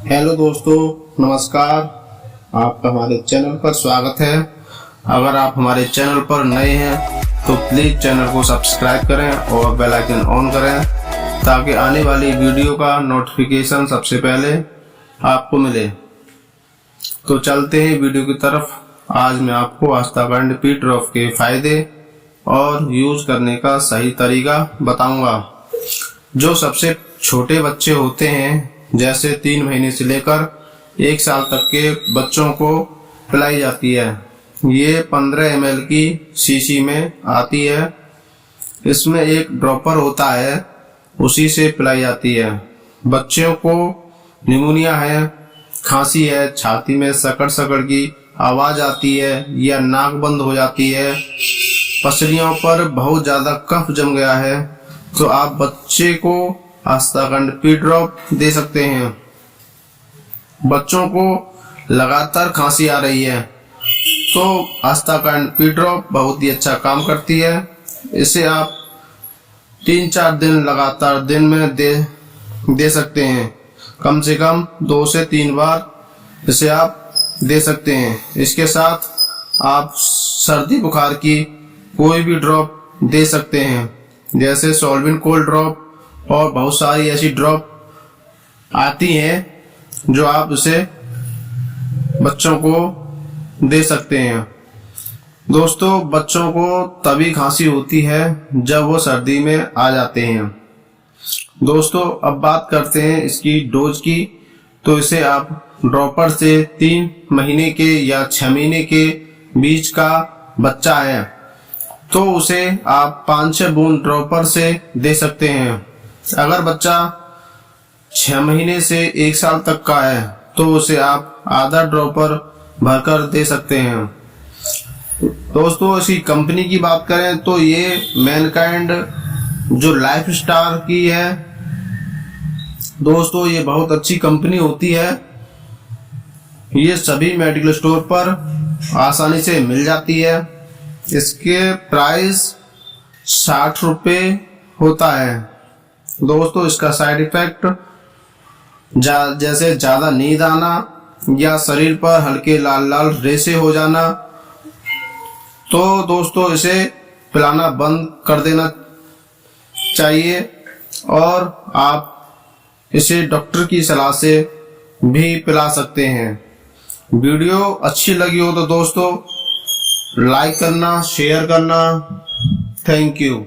Hello दोस्तों, नमस्कार। आपका हमारे चैनल पर स्वागत है। अगर आप हमारे चैनल पर नए हैं तो प्लीज चैनल को सब्सक्राइब करें और बेल आइकन ऑन करें ताकि आने वाली वीडियो का नोटिफिकेशन सबसे पहले आपको मिले। तो चलते हैं वीडियो की तरफ। आज मैं आपको आस्थाकांड पी ड्रॉप के फायदे और यूज करने का सही तरीका बताऊंगा। जो सबसे छोटे बच्चे होते हैं, जैसे 3 महीने से लेकर 1 साल तक के बच्चों को पिलाई जाती है। ये 15 ml की शीशी में आती है। इसमें एक ड्रॉपर होता है, उसी से पिलाई जाती है। बच्चों को निमोनिया है, खांसी है, छाती में सकड़ सकड़ की आवाज आती है या नाक बंद हो जाती है, पसलियों पर बहुत ज्यादा कफ जम गया है, तो आप बच्चे को आस्थाकांड पी ड्रॉप दे सकते हैं। बच्चों को लगातार खांसी आ रही है तो आस्थाकांड पी ड्रॉप बहुत ही अच्छा काम करती है। इसे आप 3-4 दिन लगातार दिन में दे सकते हैं। कम से कम 2 से 3 बार इसे आप दे सकते हैं। इसके साथ आप सर्दी बुखार की कोई भी ड्रॉप दे सकते हैं, जैसे सॉल्विन कोल्ड ड्रॉप, और बहुत सारी ऐसी ड्रॉप आती हैं जो आप उसे बच्चों को दे सकते हैं। दोस्तों, बच्चों को तभी खांसी होती है जब वो सर्दी में आ जाते हैं। दोस्तों, अब बात करते हैं इसकी डोज की। तो इसे आप ड्रॉपर से 3 महीने के या 6 महीने के बीच का बच्चा है तो उसे आप 5-6 बूंद ड्रॉपर से दे सकते हैं। अगर बच्चा 6 महीने से 1 साल तक का है तो उसे आप आधा ड्रॉपर भरकर दे सकते हैं। दोस्तों, इसकी कंपनी की बात करें तो ये मैनकाइंड जो लाइफ स्टार की है, दोस्तों ये बहुत अच्छी कंपनी होती है। ये सभी मेडिकल स्टोर पर आसानी से मिल जाती है। इसके प्राइस 60 रुपए होता है। दोस्तों, इसका साइड इफेक्ट जैसे ज्यादा नींद आना या शरीर पर हल्के लाल लाल रेशे हो जाना, तो दोस्तों इसे पिलाना बंद कर देना चाहिए और आप इसे डॉक्टर की सलाह से भी पिला सकते हैं। वीडियो अच्छी लगी हो तो दोस्तों लाइक करना, शेयर करना। Thank you.